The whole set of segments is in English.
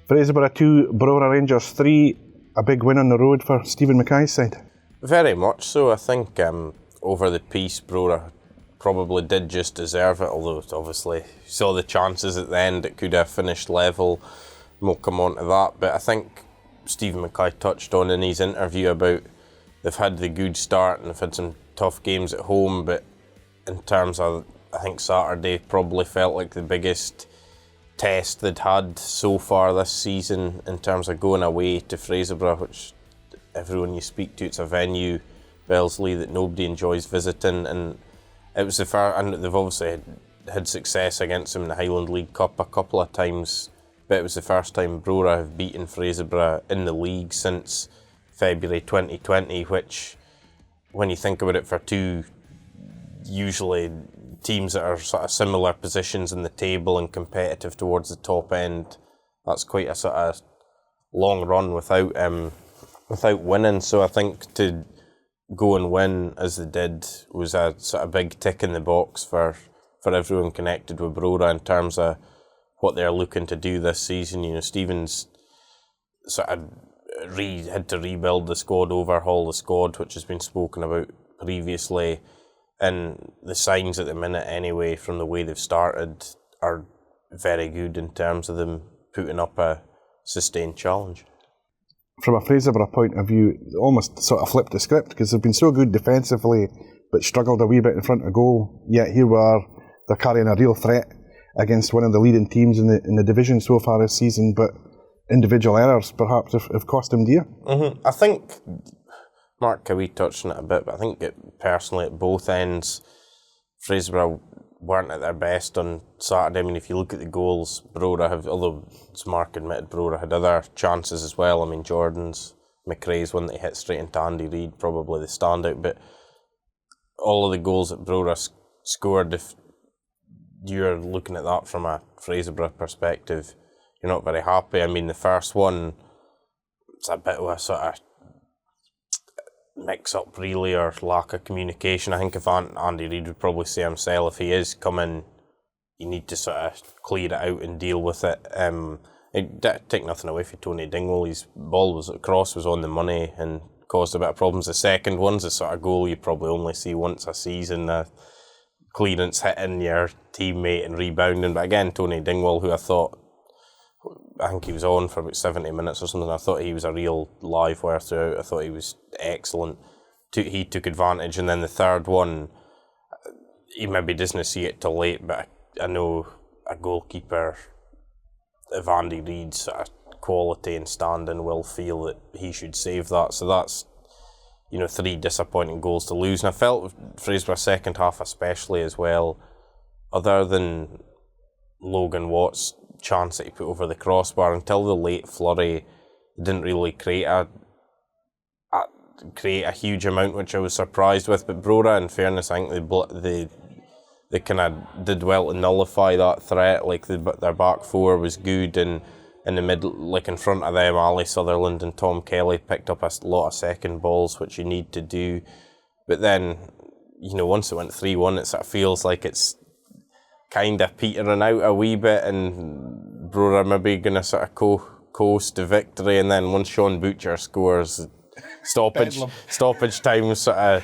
Fraserburgh 2, Brora Rangers 3, a big win on the road for Stephen Mackay's side. Very much so. I think over the piece, Brora probably did just deserve it, although obviously you saw the chances at the end, it could have finished level. We'll come on to that, but I think Stephen Mackay touched on in his interview about they've had the good start and they've had some tough games at home, but in terms of, I think Saturday probably felt like the biggest test they'd had so far this season in terms of going away to Fraserburgh, which everyone you speak to, it's a venue, Wellesley, that nobody enjoys visiting, and it was the first, and they've obviously had success against them in the Highland League Cup a couple of times, but it was the first time Brora have beaten Fraserburgh in the league since February 2020, which, when you think about it, for two usually teams that are sort of similar positions in the table and competitive towards the top end, that's quite a sort of long run without winning. So I think to go and win as they did was a sort of big tick in the box for everyone connected with Brora in terms of what they're looking to do this season. You know, Stephen's sort of had to rebuild the squad, overhaul the squad, which has been spoken about previously. And the signs at the minute, anyway, from the way they've started, are very good in terms of them putting up a sustained challenge. From a Fraserburgh point of view, almost sort of flipped the script, because they've been so good defensively, but struggled a wee bit in front of goal. Yet here we are, they're carrying a real threat against one of the leading teams in the division so far this season, but individual errors perhaps have cost them dear. Mm-hmm. I think Mark Cowie touched on it a bit, but I think personally at both ends, Fraserburgh weren't at their best on Saturday. I mean, if you look at the goals, Brora have, although as Mark admitted, Brora had other chances as well. I mean, Jordan's, McRae's one that he hit straight into Andy Reid, probably the standout, but all of the goals that Brora scored, if you're looking at that from a Fraserburgh perspective, you're not very happy. I mean, the first one, it's a bit of a sort of mix-up really, or lack of communication. I think if Andy Reid would probably say himself, if he is coming, you need to sort of clear it out and deal with it. Take nothing away from Tony Dingwall, his cross was on the money and caused a bit of problems. The second one's a sort of goal you probably only see once a season, clearance hitting your teammate and rebounding. But again, Tony Dingwall, who I think he was on for about 70 minutes or something. I thought he was a real live wire throughout. I thought he was excellent. He took advantage. And then the third one, he maybe doesn't see it till late, but I know a goalkeeper of Andy Reid's sort of quality and standing will feel that he should save that. So that's, 3 disappointing goals to lose. And I felt Fraserburgh's second half especially as well, other than Logan Watt's chance that he put over the crossbar, until the late flurry, didn't really create a huge amount, which I was surprised with. But Brora, in fairness, I think they kind of did well to nullify that threat. Like their back four was good, and in the middle, like in front of them, Ali Sutherland and Tom Kelly picked up a lot of second balls, which you need to do. But then, once it went 3-1, it sort of feels like it's kind of petering out a wee bit, and Brora maybe going to sort of coast to victory. And then once Sean Butcher scores, stoppage time sort of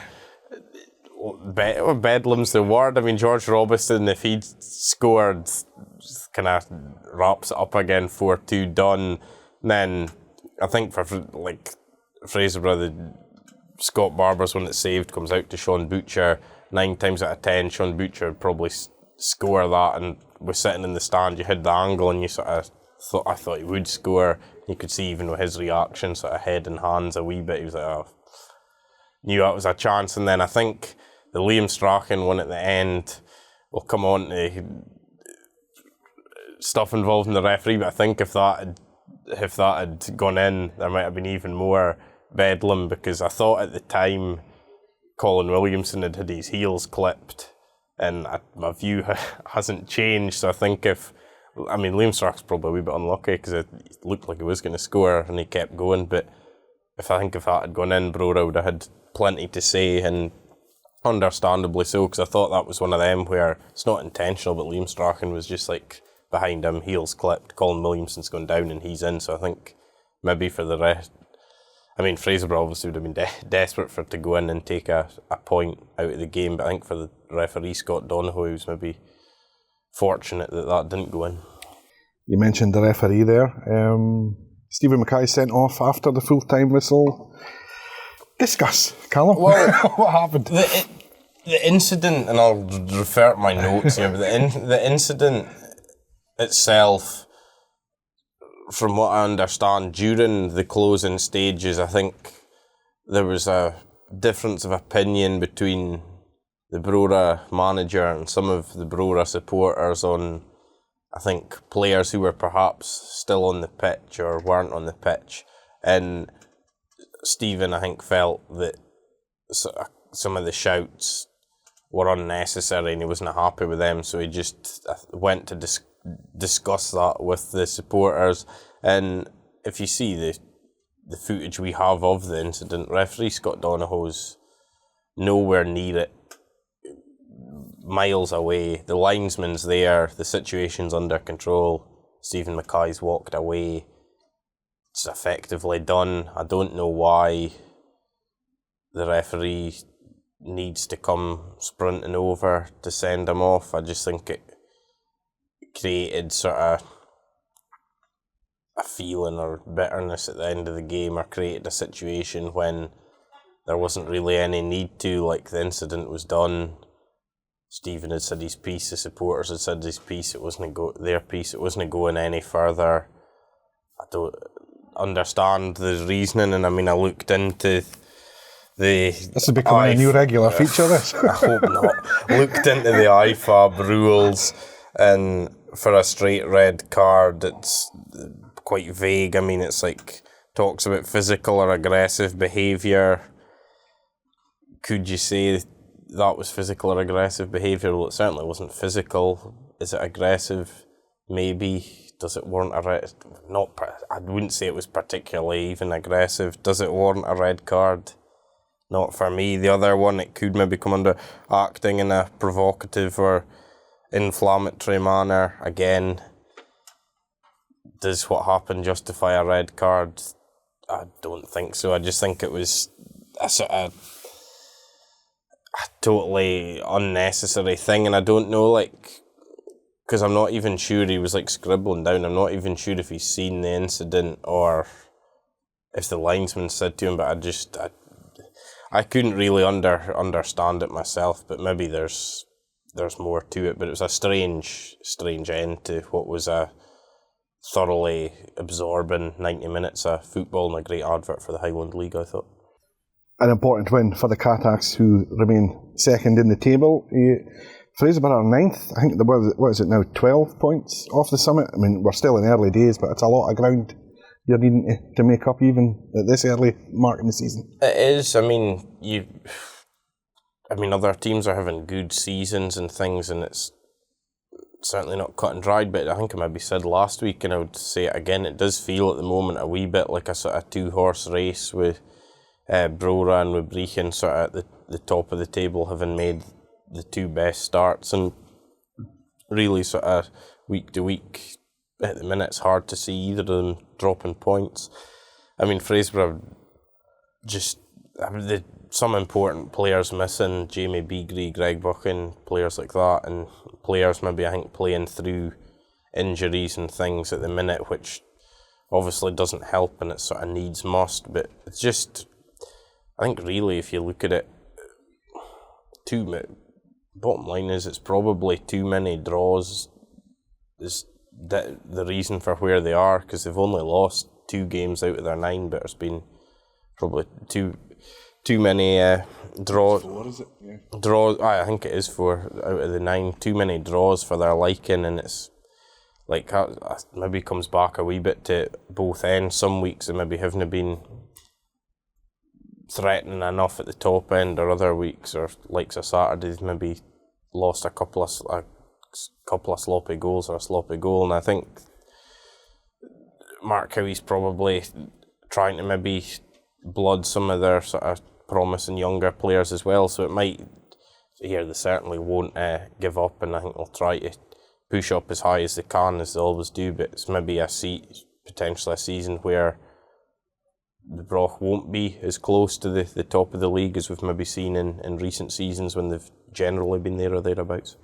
bedlam's the word. I mean, George Robinson, if he'd scored, kind of wraps it up again, 4-2 done. And then I think for Fraserburgh, the Scott Barber's one that saved comes out to Sean Butcher. 9 times out of 10, Sean Butcher would probably score that, and was sitting in the stand, you had the angle and you sort of thought he would score. You could see even with his reaction, sort of head and hands a wee bit, he was like, knew that was a chance. And then I think the Liam Strachan one at the end, we'll come on to stuff involving the referee, but I think if that had gone in, there might have been even more bedlam, because I thought at the time Colin Williamson had his heels clipped, and my view hasn't changed. So I think Liam Strachan's probably a wee bit unlucky, because it looked like he was going to score and he kept going, but if that had gone in, Brora would have had plenty to say, and understandably so, because I thought that was one of them where it's not intentional, but Liam Strachan was just like behind him, heels clipped, Colin Williamson's gone down and he's in. So I think maybe for the rest, I mean, Fraserburgh obviously would have been desperate for it to go in and take a point out of the game, but I think for the referee, Scott Donohoe, he was maybe fortunate that didn't go in. You mentioned the referee there. Stephen Mackay sent off after the full-time whistle. Discuss, Callum. Well, what happened? The incident, and I'll refer to my notes here, but the incident itself, from what I understand, during the closing stages, I think there was a difference of opinion between the Brora manager and some of the Brora supporters on, I think, players who were perhaps still on the pitch or weren't on the pitch. And Stephen, I think, felt that some of the shouts were unnecessary and he wasn't happy with them, so he just went to discuss that with the supporters. And if you see the footage we have of the incident, referee Scott Donohoe's nowhere near it, miles away. The linesman's there, the situation's under control. Stephen Mackay's walked away. It's effectively done. I don't know why the referee needs to come sprinting over to send him off. I just think it created sort of a feeling or bitterness at the end of the game, or created a situation when there wasn't really any need to. Like, the incident was done, Stephen had said his piece, the supporters had said his piece, it wasn't their piece, it wasn't going any further. I don't understand the reasoning, and I mean, I looked into this is becoming a new regular feature, this. I hope not. Looked into the IFAB rules, and for a straight red card, it's quite vague. I mean, it's like, talks about physical or aggressive behaviour. Could you say that was physical or aggressive behaviour? Well, it certainly wasn't physical. Is it aggressive? Maybe. Does it warrant a red? I wouldn't say it was particularly even aggressive. Does it warrant a red card? Not for me. The other one, it could maybe come under acting in a provocative or inflammatory manner. Again, does what happened justify a red card? I don't think so. I just think it was a sort of a totally unnecessary thing, and I don't know, like, because I'm not even sure he was like scribbling down. I'm not even sure if he's seen the incident or if the linesman said to him, but I couldn't really understand it myself, but maybe there's more to it. But it was a strange end to what was a thoroughly absorbing 90 minutes of football and a great advert for the Highland League, I thought. An important win for the Catacks, who remain second in the table. Fraserburgh are ninth. I think, what is it now, 12 points off the summit? I mean, we're still in early days, but it's a lot of ground you're needing to make up even at this early mark in the season. It is. I mean, other teams are having good seasons and things, and it's certainly not cut and dried, but I think I maybe said last week, and I would say it again, it does feel at the moment a wee bit like a sort of two-horse race with Brora and with Brechin sort of at the top of the table, having made the two best starts, and really sort of week to week at the minute it's hard to see either of them dropping points. I mean, Fraserburgh some important players missing, Jamie Beagrie, Greg Buchan, players like that, and players maybe I think playing through injuries and things at the minute, which obviously doesn't help, and it sort of needs must. But it's just, I think really if you look at it, bottom line is it's probably too many draws is the reason for where they are, because they've only lost 2 games out of their 9, but there's been probably too many draws. 4, is it? Yeah. Draws. I think it is 4 out of the 9. Too many draws for their liking, and it's like maybe comes back a wee bit to both ends. Some weeks they maybe haven't been threatening enough at the top end, or other weeks, or like a Saturday, maybe lost a couple of sloppy goals or a sloppy goal. And I think Mark Howie's probably trying to maybe blood some of their sort of promising younger players as well. So it might, they certainly won't give up, and I think they'll try to push up as high as they can, as they always do, but it's maybe potentially a season where the Broch won't be as close to the top of the league as we've maybe seen in recent seasons when they've generally been there or thereabouts.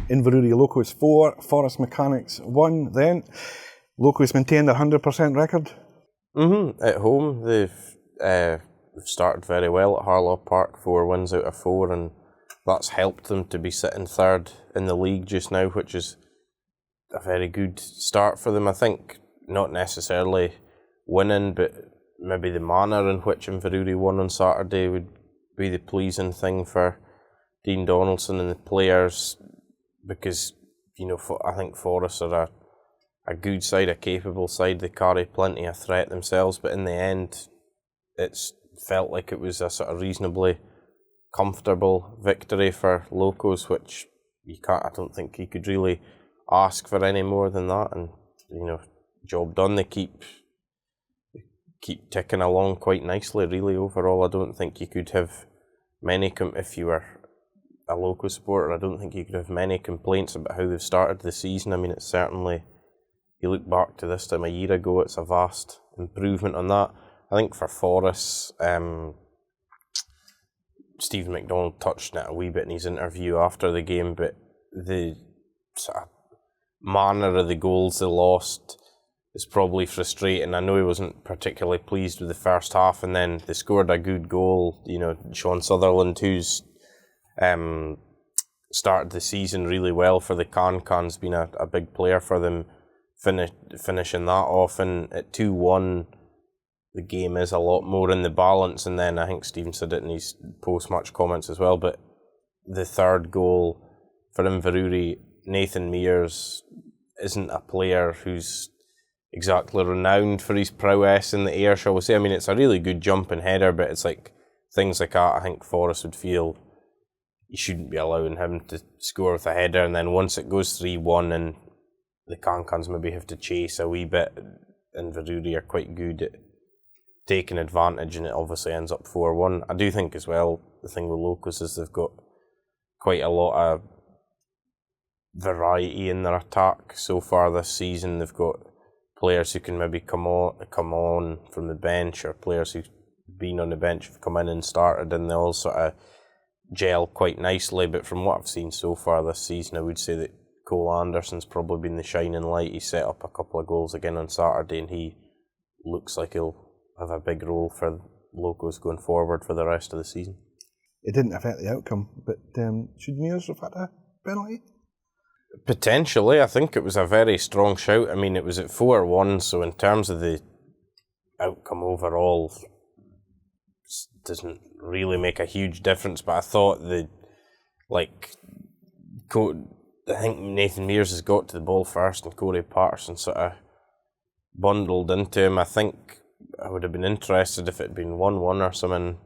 Inverurie Locos 4, Forest Mechanics 1 then. Locos maintained their 100% record. At home, they've started very well at Harlaw Park, 4 wins out of 4, and that's helped them to be sitting third in the league just now, which is a very good start for them. I think not necessarily winning, but maybe the manner in which Inverurie won on Saturday would be the pleasing thing for Dean Donaldson and the players, because I think Forest are a good side, a capable side. They carry plenty of threat themselves, but in the end, it's felt like it was a sort of reasonably comfortable victory for Locos, which I don't think you could really ask for any more than that. And job done. They keep ticking along quite nicely, really. Overall, I don't think you could have many if you were a Locos supporter, I don't think you could have many complaints about how they've started the season. I mean, it's certainly, you look back to this time a year ago, it's a vast improvement on that. I think for Forest, Stephen McDonald touched on it a wee bit in his interview after the game, but the sort of manner of the goals they lost is probably frustrating. I know he wasn't particularly pleased with the first half, and then they scored a good goal. Sean Sutherland, who's started the season really well for the Can's been a big player for them, finishing that off, and at 2-1 the game is a lot more in the balance. And then I think Stephen said it in his post-match comments as well, but the third goal for Inverurie, Nathan Mears isn't a player who's exactly renowned for his prowess in the air, shall we say. I mean, it's a really good jumping header, but it's like things like that I think Forest would feel you shouldn't be allowing him to score with a header, and then once it goes 3-1 and the Cans maybe have to chase a wee bit, Inverurie are quite good at taking advantage, and it obviously ends up 4-1. I do think as well, the thing with Locos is they've got quite a lot of variety in their attack so far this season. They've got players who can maybe come on from the bench, or players who've been on the bench have come in and started, and they all sort of gel quite nicely. But from what I've seen so far this season, I would say that Cole Anderson's probably been the shining light. He set up a couple of goals again on Saturday, and he looks like he'll have a big role for Locos going forward for the rest of the season. It didn't affect the outcome, but should Mears have had a penalty? Potentially. I think it was a very strong shout. I mean, it was at 4-1, so in terms of the outcome overall, doesn't really make a huge difference. But I thought I think Nathan Mears has got to the ball first, and Corey Patterson sort of bundled into him. I think I would have been interested if it had been 1-1 or something,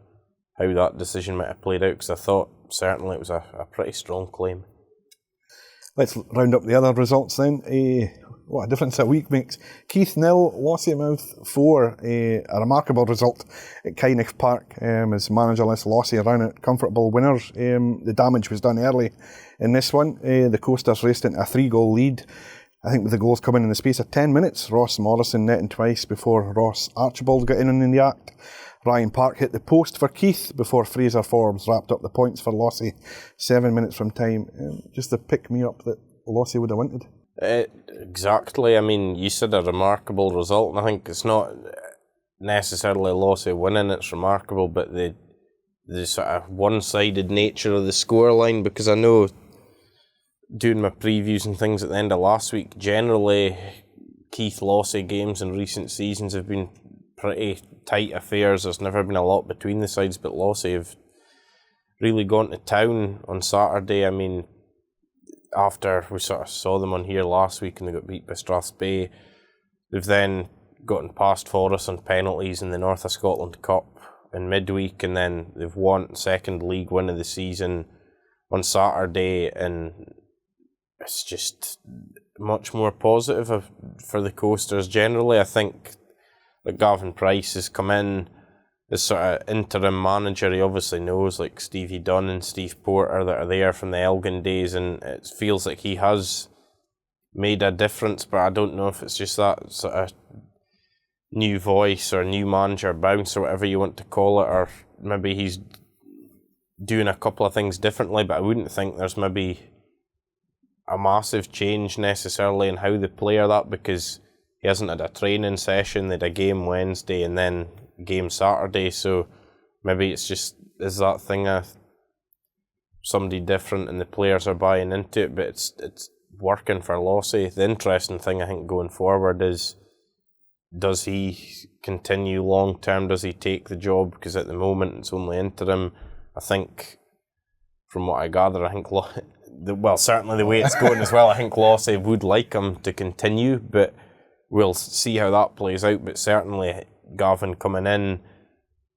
how that decision might have played out, because I thought certainly it was a pretty strong claim. Let's round up the other results then. What a difference a week makes. Keith 0, Lossiemouth 4. A remarkable result at Kynix Park as managerless Lossie around it. Comfortable winners. The damage was done early in this one. The Coasters raced into a 3-goal lead. I think with the goals coming in the space of 10 minutes. Ross Morrison netting twice before Ross Archibald got in the act. Ryan Park hit the post for Keith before Fraser Forbes wrapped up the points for Lossie 7 minutes from time. Just the pick-me-up that Lossie would have wanted. Exactly. I mean, you said a remarkable result, and I think it's not necessarily Lossie winning it's remarkable, but the sort of one-sided nature of the scoreline, because I know doing my previews and things at the end of last week, generally Keith Lossie games in recent seasons have been pretty tight affairs. There's never been a lot between the sides, but Lossie have really gone to town on Saturday. I mean, after we sort of saw them on here last week and they got beat by Strathspey, they've then gotten past Forest on penalties in the North of Scotland Cup in midweek, and then they've won second league win of the season on Saturday, and it's just much more positive for the Coasters generally. I think that Gavin Price has come in as sort of interim manager. He obviously knows like Stevie Dunn and Steve Porter that are there from the Elgin days, and it feels like he has made a difference, but I don't know if it's just that sort of new voice or new manager bounce or whatever you want to call it, or maybe he's doing a couple of things differently, but I wouldn't think there's maybe a massive change necessarily in how they play or that, because he hasn't had a training session. They had a game Wednesday and then game Saturday, so maybe it's just is that thing of somebody different and the players are buying into it, but it's working for Lossy. The interesting thing I think going forward is, does he continue long term? Does he take the job? Because at the moment it's only interim. I think, from what I gather, I think certainly the way it's going as well, I think Lossy would like him to continue, but we'll see how that plays out. But certainly Gavin coming in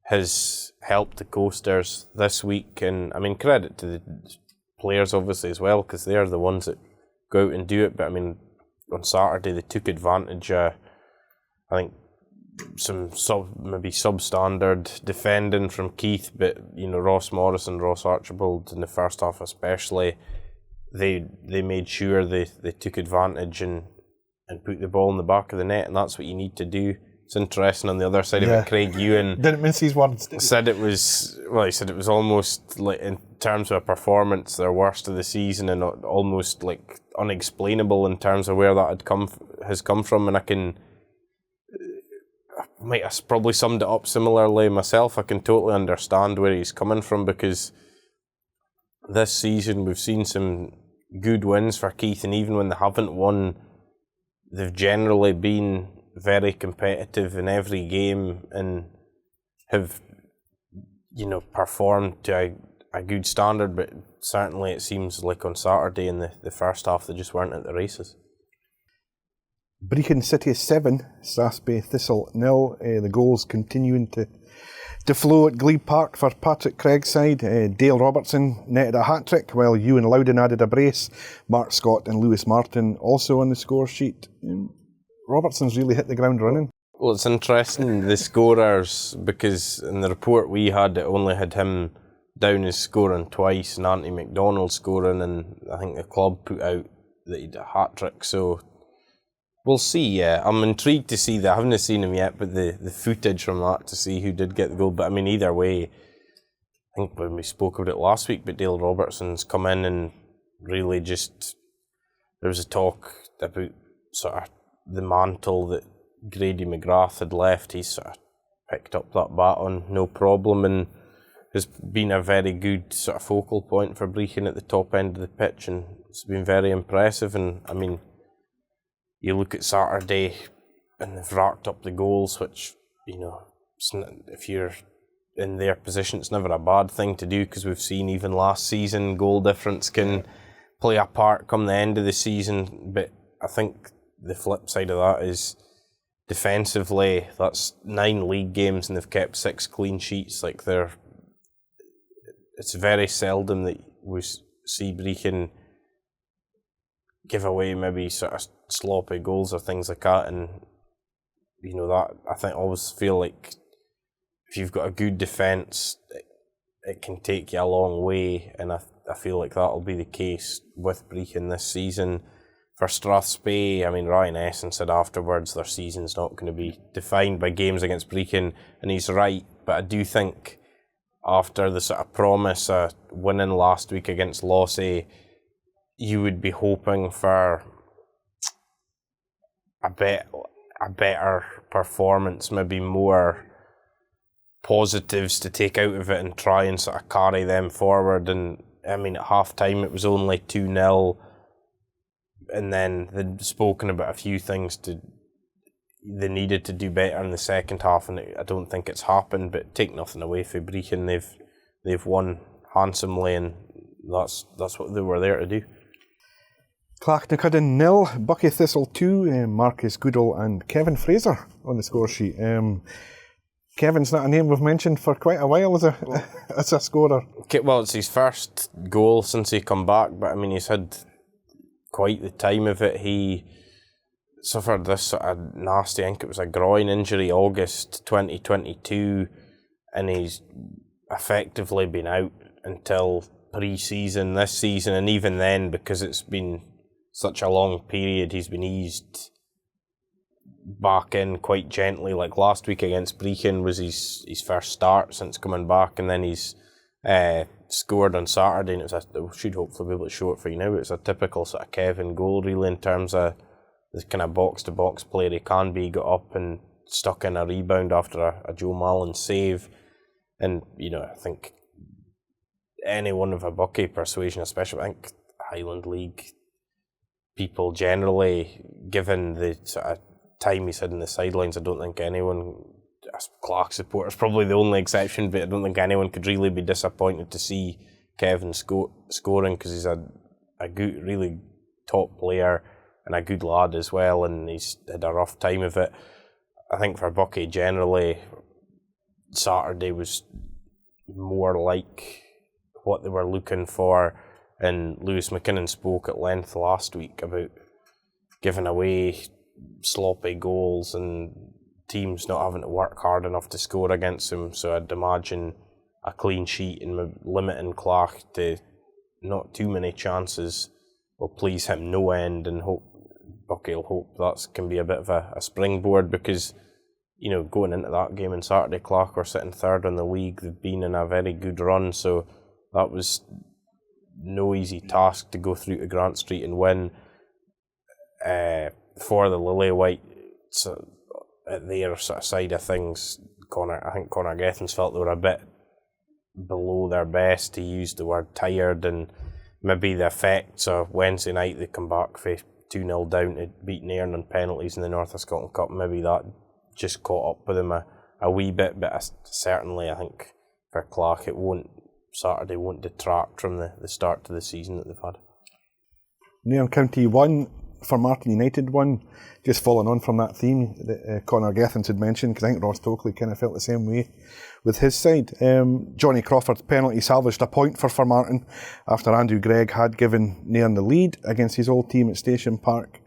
has helped the Coasters this week, and I mean, credit to the players obviously as well, because they're the ones that go out and do it. But I mean, on Saturday they took advantage of, I think, some maybe substandard defending from Keith, but you know, Ross Morris and Ross Archibald in the first half especially, they made sure they took advantage and put the ball in the back of the net, and that's what you need to do. It's interesting on the other side of it, Craig Ewan didn't mince his words. Said it was almost like, in terms of a performance, their worst of the season, and almost like unexplainable in terms of where that has come from. And I might have probably summed it up similarly myself. I can totally understand where he's coming from, because this season we've seen some good wins for Keith, and even when they haven't won, they've generally been very competitive in every game and have, you know, performed to a good standard. But certainly it seems like on Saturday in the first half they just weren't at the races. Brechin City 7, Strathspey Thistle 0. The goals continuing to flow at Glebe Park for Patrick Craig's side. Dale Robertson netted a hat-trick, while Ewan Loudon added a brace. Mark Scott and Lewis Martin also on the score sheet. Robertson's really hit the ground running. Well, it's interesting, the scorers, because in the report we had, it only had him down as scoring twice and Anthony McDonald scoring, and I think the club put out that he did a hat-trick, so we'll see. I'm intrigued to see that. I haven't seen him yet, but the footage from that to see who did get the goal. But I mean, either way, I think when we spoke about it last week, but Dale Robertson's come in and really just, there was a talk about sort of the mantle that Grady McGrath had left. He's sort of picked up that baton, no problem, and has been a very good sort of focal point for Brechin at the top end of the pitch, and it's been very impressive. And I mean, you look at Saturday and they've racked up the goals, which, you know, if you're in their position, it's never a bad thing to do, because we've seen even last season goal difference can play a part come the end of the season. But I think the flip side of that is defensively, that's 9 league games and they've kept 6 clean sheets. Like, it's very seldom that we see Brechin give away maybe sort of sloppy goals or things like that. And you know, that I always feel like if you've got a good defence, it can take you a long way, and I feel like that'll be the case with Brechin this season. For Strathspey, I mean, Ryan Essen said afterwards their season's not going to be defined by games against Brechin, and he's right, but I do think after the sort of promise of winning last week against Lossy, you would be hoping for a better performance, maybe more positives to take out of it and try and sort of carry them forward. And I mean, at half time it was only 2-0, and then they'd spoken about a few things they needed to do better in the second half, and I don't think it's happened. But take nothing away from Brechin, they've won handsomely, and that's what they were there to do. Clachnacudden 0, Bucky Thistle 2, Marcus Goodall and Kevin Fraser on the score sheet. Kevin's not a name we've mentioned for quite a while as a scorer. Well, it's his first goal since he come back, but I mean, he's had quite the time of it. He suffered this sort of nasty, I think it was a groin injury, August 2022, and he's effectively been out until pre-season this season, and even then, because it's been such a long period, he's been eased back in quite gently. Like last week against Brechin was his first start since coming back, and then he's scored on Saturday, and I should hopefully be able to show it for you now. It's a typical sort of Kevin goal, really, in terms of the kind of box-to-box player he can be. Got up and stuck in a rebound after a Joe Mallon save, and I think anyone of a Bucky persuasion, especially I think Highland League people generally, given the sort of time he's had in the sidelines, I don't think anyone, Clark supporters probably the only exception, but I don't think anyone could really be disappointed to see Kevin scoring, because he's a good, really top player and a good lad as well, and he's had a rough time of it. I think for Bucky generally, Saturday was more like what they were looking for, and Lewis McKinnon spoke at length last week about giving away sloppy goals and teams not having to work hard enough to score against them. So I'd imagine a clean sheet and limiting Clark to not too many chances will please him no end, and Bucky will hope that can be a bit of a springboard, because going into that game on Saturday, Clark were sitting third in the league. They've been in a very good run, so that was no easy task to go through to Grant Street and win. For the Lily-White, at their sort of side of things, I think Connor Gethens felt they were a bit below their best, to use the word tired, and maybe the effects of Wednesday night they come back for 2-0 down to beat Nairn on penalties in the North of Scotland Cup. Maybe that just caught up with them a wee bit, but certainly I think for Clark Saturday won't detract from the start to the season that they've had. Nairn County 1, Formartine United 1, just following on from that theme that Connor Gethens had mentioned, because I think Ross Tokley kind of felt the same way with his side. Johnny Crawford's penalty salvaged a point for Formartine after Andrew Gregg had given Nairn the lead against his old team at Station Park.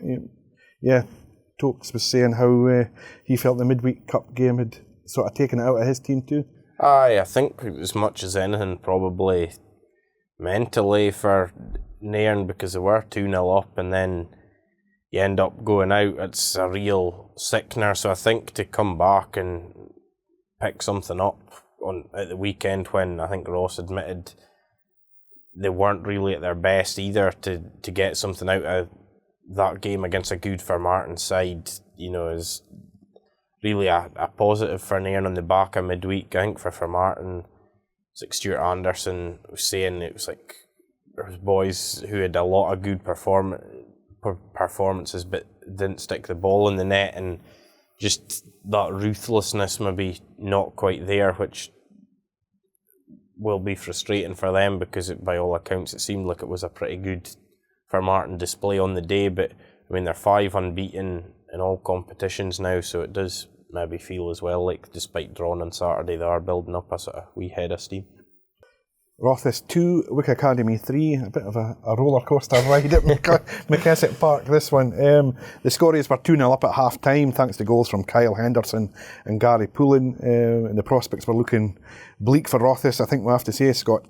Tokes was saying how he felt the midweek cup game had sort of taken it out of his team too. I think as much as anything, probably mentally for Nairn, because they were 2-0 up and then you end up going out. It's a real sickener. So I think to come back and pick something up at the weekend, when I think Ross admitted they weren't really at their best either, to get something out of that game against a good Formartine side, is really a positive for Nairn on the back of midweek. I think for Formartine, it's like Stuart Anderson was saying, it was like there was boys who had a lot of good performances but didn't stick the ball in the net, and just that ruthlessness maybe not quite there, which will be frustrating for them, because by all accounts it seemed like it was a pretty good Formartine display on the day. But I mean, they're 5 unbeaten in all competitions now, so it does maybe feel as well like, despite drawing on Saturday, they are building up a sort of wee head of steam. Rothes 2, Wick Academy 3, a bit of a roller coaster ride at McKeswick Park, this one. The Scories were 2-0 up at half time, thanks to goals from Kyle Henderson and Gary Poulin, and the prospects were looking bleak for Rothes. I think we have to say Scott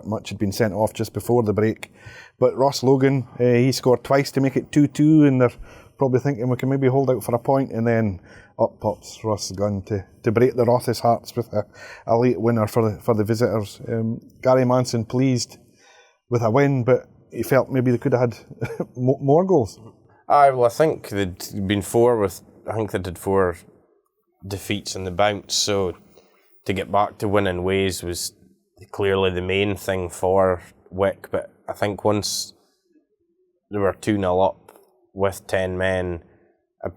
Much had been sent off just before the break, but Ross Logan, he scored twice to make it 2-2, and they're probably thinking we can maybe hold out for a point, and then up pops Ross Gunn to break the Rothes hearts with a late winner for the visitors. Gary Manson pleased with a win, but he felt maybe they could have had more goals. I think they'd been I think they did 4 defeats in the bounce, so to get back to winning ways was clearly the main thing for Wick. But I think once they were 2-0 up with 10 men,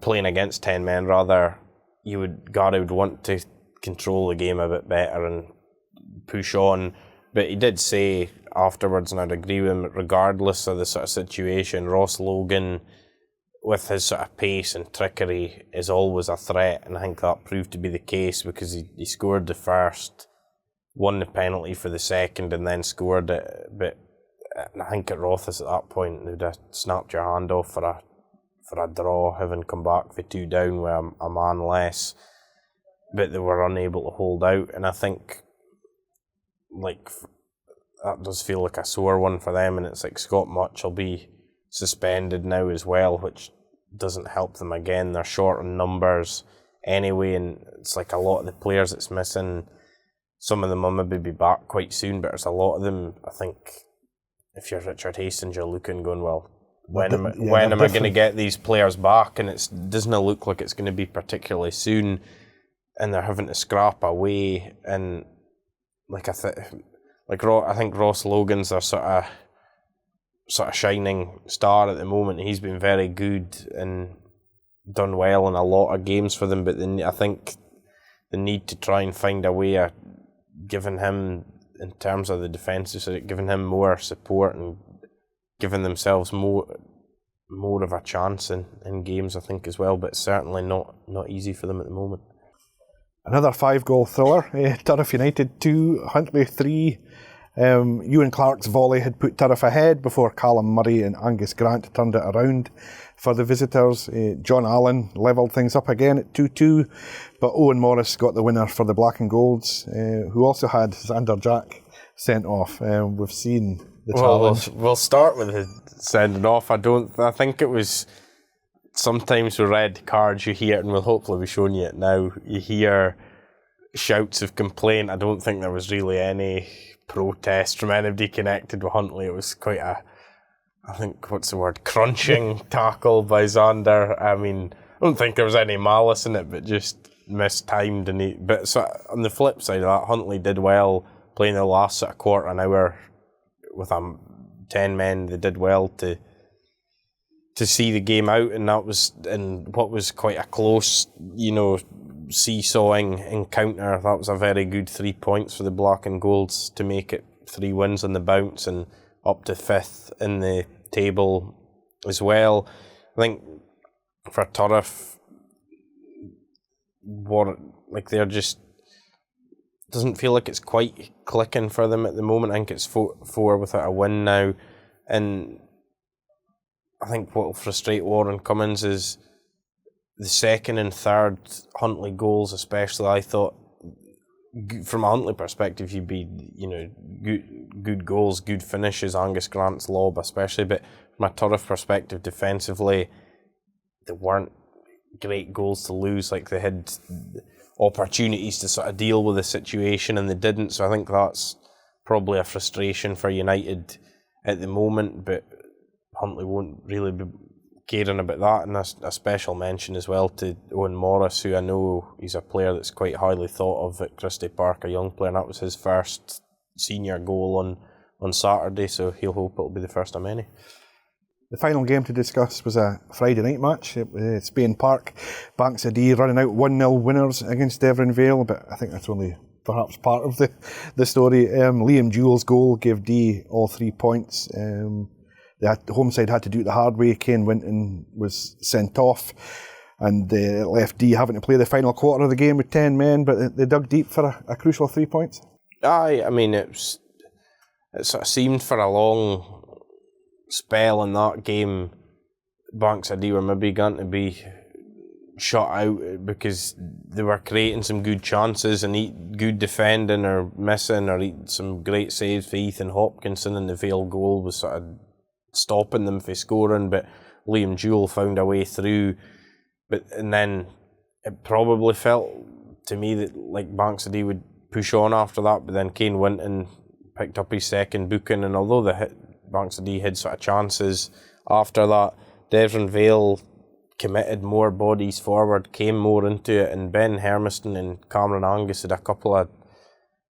playing against 10 men rather, Gary would want to control the game a bit better and push on. But he did say afterwards, and I'd agree with him, regardless of the sort of situation, Ross Logan, with his sort of pace and trickery, is always a threat, and I think that proved to be the case, because he scored the first, won the penalty for the second, and then scored it. But I think at Rothes at that point, they'd have snapped your hand off for a draw, having come back for 2 down with a man less, but they were unable to hold out. And I think that does feel like a sore one for them, and it's like Scott Much will be suspended now as well, which doesn't help them again. They're short on numbers anyway, and it's like a lot of the players that's missing. Some of them will maybe be back quite soon, but there's a lot of them. I think if you're Richard Hastings, you're looking, going, well, when am I going to get these players back? And it doesn't look like it's going to be particularly soon, and they're having to scrap away. And like I think Ross Logan's their sort of shining star at the moment. He's been very good and done well in a lot of games for them, but then I think the need to try and find a way of giving him, in terms of the defensive side, giving him more support and giving themselves more of a chance in games, I think, as well, but certainly not easy for them at the moment. Another 5-goal thriller. Turriff United 2, Huntly 3. Ewan Clark's volley had put Turriff ahead before Callum Murray and Angus Grant turned it around for the visitors. John Allen levelled things up again at 2-2, but Owen Morris got the winner for the Black and Golds, who also had Xander Jack sent off. We've seen the challenge. We'll start with the sending off. I think it was, sometimes with red cards you hear, and we'll hopefully be showing you it now, you hear shouts of complaint. I don't think there was really any protest from anybody connected with Huntly. It was quite a, I think, crunching tackle by Xander. I mean, I don't think there was any malice in it, but just mistimed. But so on the flip side of that, Huntly did well playing the last sort of quarter an hour with 10 men. They did well to see the game out, and that was in what was quite a close, seesawing encounter. That was a very good 3 points for the Black and Golds to make it 3 wins on the bounce and up to 5th in the table as well. I think for Turriff, they're just, doesn't feel like it's quite clicking for them at the moment. I think it's 4 without a win now, and I think what will frustrate Warren Cummins is the second and third Huntly goals, especially. I thought, from a Huntly perspective, you'd be, good goals, good finishes, Angus Grant's lob especially, but from a Turriff perspective, defensively, they weren't great goals to lose. Like, they had opportunities to sort of deal with the situation and they didn't, so I think that's probably a frustration for United at the moment, but Huntly won't really be caring about that. And a special mention as well to Owen Morris, who I know he's a player that's quite highly thought of at Christie Park, a young player, and that was his first senior goal on Saturday, so he'll hope it'll be the first of many. The final game to discuss was a Friday night match at Spain Park. Banks of Dee running out 1-0 winners against Devon Vale, but I think that's only perhaps part of the story. Liam Jewell's goal gave Dee all 3 points. The home side had to do it the hard way. Kane Winton was sent off, and left Dee having to play the final quarter of the game with 10 men, but they dug deep for a crucial 3 points. Aye, I mean, it sort of seemed for a long spell in that game, Banks of Dee were maybe going to be shut out because they were creating some good chances and good defending or missing, or some great saves for Ethan Hopkinson, and the Vale goal was sort of stopping them from scoring, but Liam Jewell found a way through. And then it probably felt to me that like Banks of Dee would push on after that, but then Kane Winton picked up his second booking, and although Banks of Dee had sort of chances after that, Devon Vale committed more bodies forward, came more into it, and Ben Hermiston and Cameron Angus had a couple of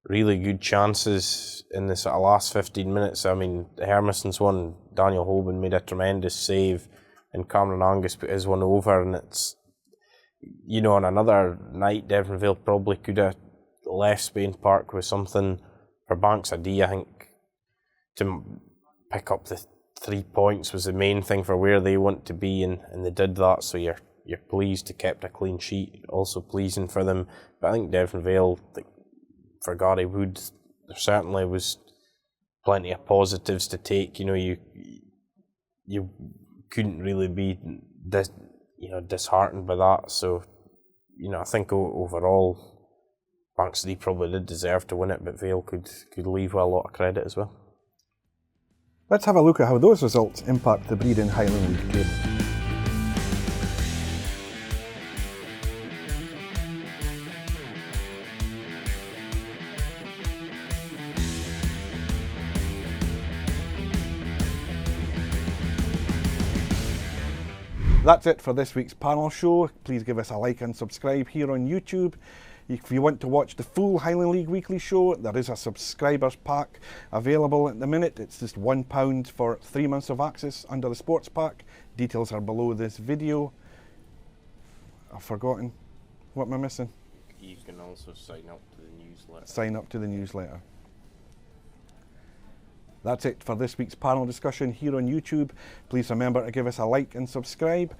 really good chances in the sort of last 15 minutes. I mean, Hermiston's one, Daniel Holben made a tremendous save, and Cameron Angus put his one over, and it's, on another night, Devon Vale probably could have left Spain Park with something. For Banks of Dee, I think, to pick up the 3 points was the main thing for where they want to be, and they did that, so you're pleased to kept a clean sheet, also pleasing for them. But I think Devon Vale, for Gary Wood, there certainly was plenty of positives to take. You couldn't really be disheartened by that. So, I think overall, Banks of Dee probably did deserve to win it, but Vale could leave with a lot of credit as well. Let's have a look at how those results impact the breeding Highland League table. That's it for this week's panel show. Please give us a like and subscribe here on YouTube. If you want to watch the full Highland League Weekly Show, there is a subscribers pack available at the minute. It's just £1 for 3 months of access under the sports pack. Details are below this video. I've forgotten. What am I missing? You can also sign up to the newsletter. Sign up to the newsletter. That's it for this week's panel discussion here on YouTube. Please remember to give us a like and subscribe.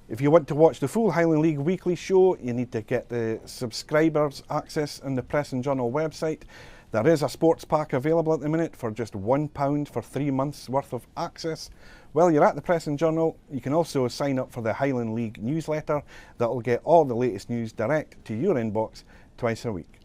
If you want to watch the full Highland League Weekly Show, you need to get the subscribers access on the Press and Journal website. There is a sports pack available at the minute for just £1 for 3 months worth of access. While you're at the Press and Journal, you can also sign up for the Highland League newsletter that will get all the latest news direct to your inbox twice a week.